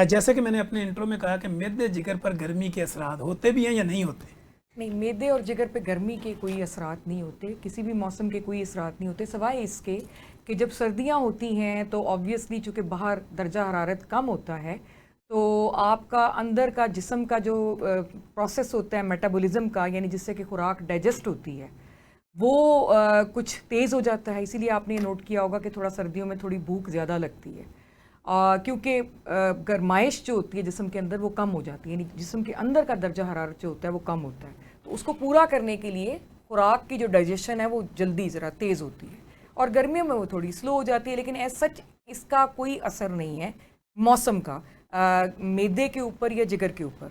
جیسے کہ میں نے اپنے انٹرو میں کہا کہ معدے جگر پر گرمی کے اثرات ہوتے بھی ہیں یا نہیں ہوتے؟ نہیں، معدے اور جگر پہ گرمی کے کوئی اثرات نہیں ہوتے، کسی بھی موسم کے کوئی اثرات نہیں ہوتے، سوائے اس کے کہ جب سردیاں ہوتی ہیں تو آبویسلی چونکہ باہر درجہ حرارت کم ہوتا ہے تو آپ کا اندر کا جسم کا جو پروسیس ہوتا ہے میٹابولزم کا، یعنی جس سے کہ خوراک ڈائجسٹ ہوتی ہے، وہ کچھ تیز ہو جاتا ہے. اسی لیے آپ نے یہ نوٹ کیا ہوگا کہ تھوڑا سردیوں میں تھوڑی بھوک زیادہ لگتی ہے، کیونکہ گرمائش جو ہوتی ہے جسم کے اندر وہ کم ہو جاتی ہے، یعنی جسم کے اندر کا درجہ حرارت جو ہوتا ہے وہ کم ہوتا ہے. تو اس کو پورا کرنے کے لیے خوراک کی جو ڈائجیشن ہے وہ جلدی ذرا تیز ہوتی ہے، اور گرمیوں میں وہ تھوڑی سلو ہو جاتی ہے. لیکن ایز سچ اس کا کوئی اثر نہیں ہے موسم کا معدے کے اوپر یا جگر کے اوپر.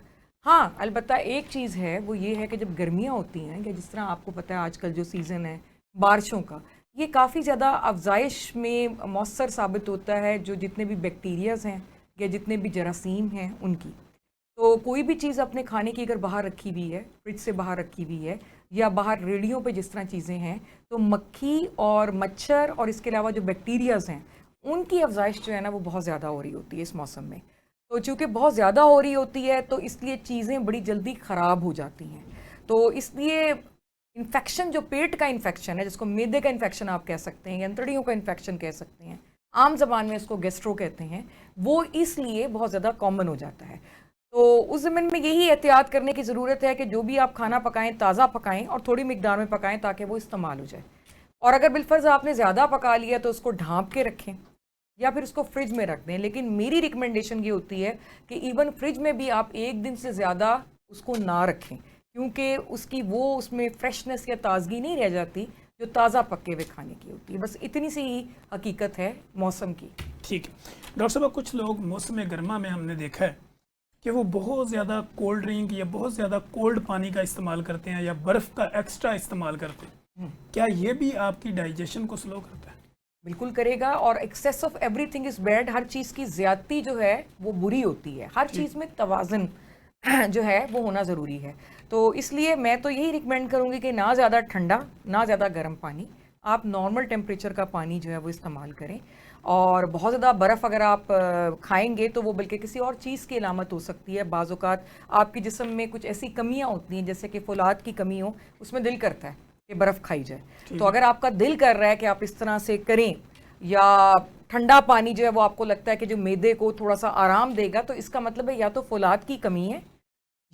ہاں البتہ ایک چیز ہے، وہ یہ ہے کہ جب گرمیاں ہوتی ہیں، یا جس طرح آپ کو پتہ ہے آج کل جو سیزن ہے بارشوں کا، یہ کافی زیادہ افزائش میں مؤثر ثابت ہوتا ہے جو جتنے بھی بیکٹیریاز ہیں یا جتنے بھی جراثیم ہیں ان کی. تو کوئی بھی چیز اپنے کھانے کی اگر باہر رکھی ہوئی ہے، فریج سے باہر رکھی ہوئی ہے، یا باہر ریڑھیوں پہ جس طرح چیزیں ہیں، تو مکھی اور مچھر اور اس کے علاوہ جو بیکٹیریاز ہیں ان کی افزائش جو ہے نا وہ بہت زیادہ ہو رہی ہوتی ہے اس موسم میں. تو چونکہ بہت زیادہ ہو رہی ہوتی ہے تو اس لیے چیزیں بڑی جلدی خراب ہو جاتی ہیں. تو اس لیے انفیکشن، جو پیٹ کا انفیکشن ہے، جس کو معدے کا انفیکشن آپ کہہ سکتے ہیں یا انتڑیوں کا انفیکشن کہہ سکتے ہیں، عام زبان میں اس کو گیسٹرو کہتے ہیں، وہ اس لیے بہت زیادہ کامن ہو جاتا ہے. تو اس زمین میں یہی احتیاط کرنے کی ضرورت ہے کہ جو بھی آپ کھانا پکائیں تازہ پکائیں اور تھوڑی مقدار میں پکائیں تاکہ وہ استعمال ہو جائے. اور اگر بالفرض آپ نے زیادہ پکا لیا تو اس کو ڈھانپ کے رکھیں یا پھر اس کو فریج میں رکھ دیں. لیکن میری ریکمنڈیشن یہ ہوتی ہے کہ ایون فریج میں بھی آپ ایک دن سے زیادہ اس کو نہ رکھیں، کیونکہ اس کی وہ اس میں فریشنس یا تازگی نہیں رہ جاتی جو تازہ پکے ہوئے کھانے کی ہوتی ہے. بس اتنی سی ہی حقیقت ہے موسم کی. ٹھیک ہے ڈاکٹر صاحب، کچھ لوگ موسم گرما میں ہم نے دیکھا ہے کہ وہ بہت زیادہ کولڈ ڈرنک یا بہت زیادہ کولڈ پانی کا استعمال کرتے ہیں یا برف کا ایکسٹرا استعمال کرتے ہیں. کیا یہ بھی آپ کی ڈائجیشن کو سلو کرتا ہے؟ بالکل کرے گا، اور excess of everything is bad. ہر چیز کی زیادتی جو ہے وہ بری ہوتی ہے. ہر چیز میں توازن جو ہے وہ ہونا ضروری ہے. تو اس لیے میں تو یہی ریکمینڈ کروں گی کہ نہ زیادہ ٹھنڈا نہ زیادہ گرم پانی، آپ نارمل ٹیمپریچر کا پانی جو ہے وہ استعمال کریں. اور بہت زیادہ برف اگر آپ کھائیں گے تو وہ بلکہ کسی اور چیز کی علامت ہو سکتی ہے. بعض اوقات آپ کے جسم میں کچھ ایسی کمیاں ہوتی ہیں جیسے کہ فولاد کی کمی ہو، اس میں دل کرتا ہے کہ برف کھائی جائے. تو اگر آپ کا دل کر رہا ہے کہ آپ اس طرح سے کریں، یا ٹھنڈا پانی جو ہے وہ آپ کو لگتا ہے کہ جو معدے کو تھوڑا سا آرام دے گا، تو اس کا مطلب ہے یا تو فولاد کی کمی ہے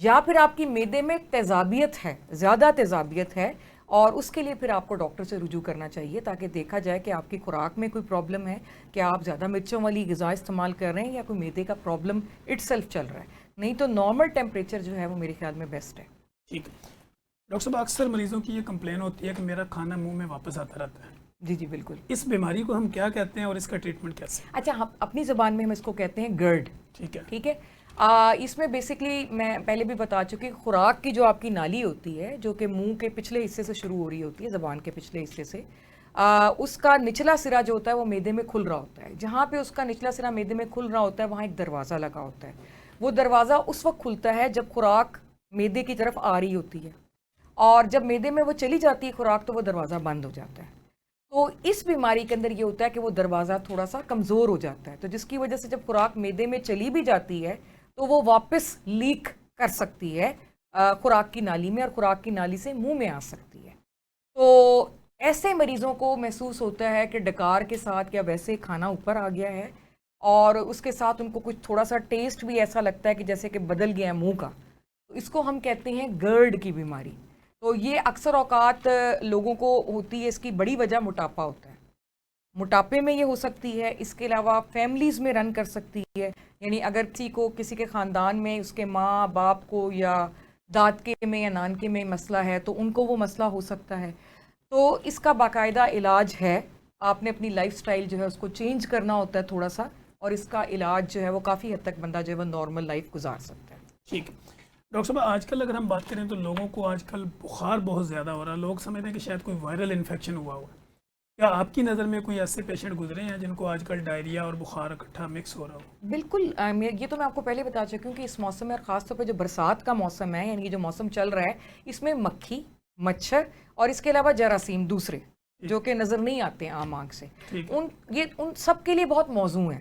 یا پھر آپ کی معدے میں تیزابیت ہے، زیادہ تیزابیت ہے. اور اس کے لیے پھر آپ کو ڈاکٹر سے رجوع کرنا چاہیے تاکہ دیکھا جائے کہ آپ کی خوراک میں کوئی پرابلم ہے، کہ آپ زیادہ مرچوں والی غذا استعمال کر رہے ہیں یا کوئی معدے کا پرابلم اٹ سیلف چل رہا ہے. نہیں تو نارمل ٹیمپریچر جو ہے وہ میرے خیال میں بیسٹ ہے. ٹھیک ہے ڈاکٹر صاحب، اکثر مریضوں کی یہ کمپلین ہوتی ہے کہ میرا کھانا منہ میں واپس آتا رہتا ہے. جی جی بالکل. اس بیماری کو ہم کیا کہتے ہیں اور اس کا ٹریٹمنٹ کیسے؟ اچھا، ہم اپنی زبان میں ہم اس کو کہتے ہیں گرڈ. ٹھیک ہے. ٹھیک ہے. اس میں بیسکلی میں پہلے بھی بتا چکی، خوراک کی جو آپ کی نالی ہوتی ہے جو کہ منہ کے پچھلے حصے سے شروع ہو رہی ہوتی ہے، زبان کے پچھلے حصے سے، اس کا نچلا سرا جو ہوتا ہے وہ معدے میں کھل رہا ہوتا ہے. جہاں پہ اس کا نچلا سرا معدے میں کھل رہا ہوتا ہے وہاں ایک دروازہ لگا ہوتا ہے. وہ دروازہ اس وقت کھلتا ہے جب خوراک معدے کی طرف آ رہی ہوتی ہے، اور جب معدے میں وہ چلی جاتی ہے خوراک تو وہ دروازہ بند ہو جاتا ہے. تو اس بیماری کے اندر یہ ہوتا ہے کہ وہ دروازہ تھوڑا سا کمزور ہو جاتا ہے، تو جس کی وجہ سے جب خوراک معدے میں چلی بھی جاتی ہے تو وہ واپس لیک کر سکتی ہے خوراک کی نالی میں، اور خوراک کی نالی سے منہ میں آ سکتی ہے. تو ایسے مریضوں کو محسوس ہوتا ہے کہ ڈکار کے ساتھ یا ویسے کھانا اوپر آ گیا ہے، اور اس کے ساتھ ان کو کچھ تھوڑا سا ٹیسٹ بھی ایسا لگتا ہے کہ جیسے کہ بدل گیا ہے منہ کا. تو اس کو ہم کہتے ہیں گرڈ کی بیماری. تو یہ اکثر اوقات لوگوں کو ہوتی ہے. اس کی بڑی وجہ موٹاپا ہوتا ہے، موٹاپے میں یہ ہو سکتی ہے. اس کے علاوہ فیملیز میں رن کر سکتی ہے، یعنی اگر کسی کے خاندان میں اس کے ماں باپ کو یا دادکے میں یا نانکے میں مسئلہ ہے تو ان کو وہ مسئلہ ہو سکتا ہے. تو اس کا باقاعدہ علاج ہے. آپ نے اپنی لائف سٹائل جو ہے اس کو چینج کرنا ہوتا ہے تھوڑا سا، اور اس کا علاج جو ہے وہ کافی حد تک بندہ جو ہے وہ نارمل لائف گزار سکتا ہے. ٹھیک ہے ڈاکٹر صاحب، آج کل اگر ہم بات کریں تو لوگوں کو آج کل بخار بہت زیادہ ہو رہا ہے. لوگ سمجھتے ہیں کہ شاید کوئی وائرل انفیکشن ہوا ہوا. کیا آپ کی نظر میں کوئی ایسے پیشنٹ گزرے ہیں جن کو آج کل ڈائریا اور بخار اکٹھا مکس ہو رہا ہو؟ بالکل. یہ تو میں آپ کو پہلے بتا چکی ہوں کہ اس موسم میں، اور خاص طور پہ جو برسات کا موسم ہے، یعنی جو موسم چل رہا ہے، اس میں مکھی، مچھر اور اس کے علاوہ جراثیم دوسرے جو کہ نظر نہیں آتے ہیں عام آنکھ سے، ان سب کے لیے بہت موزوں ہیں.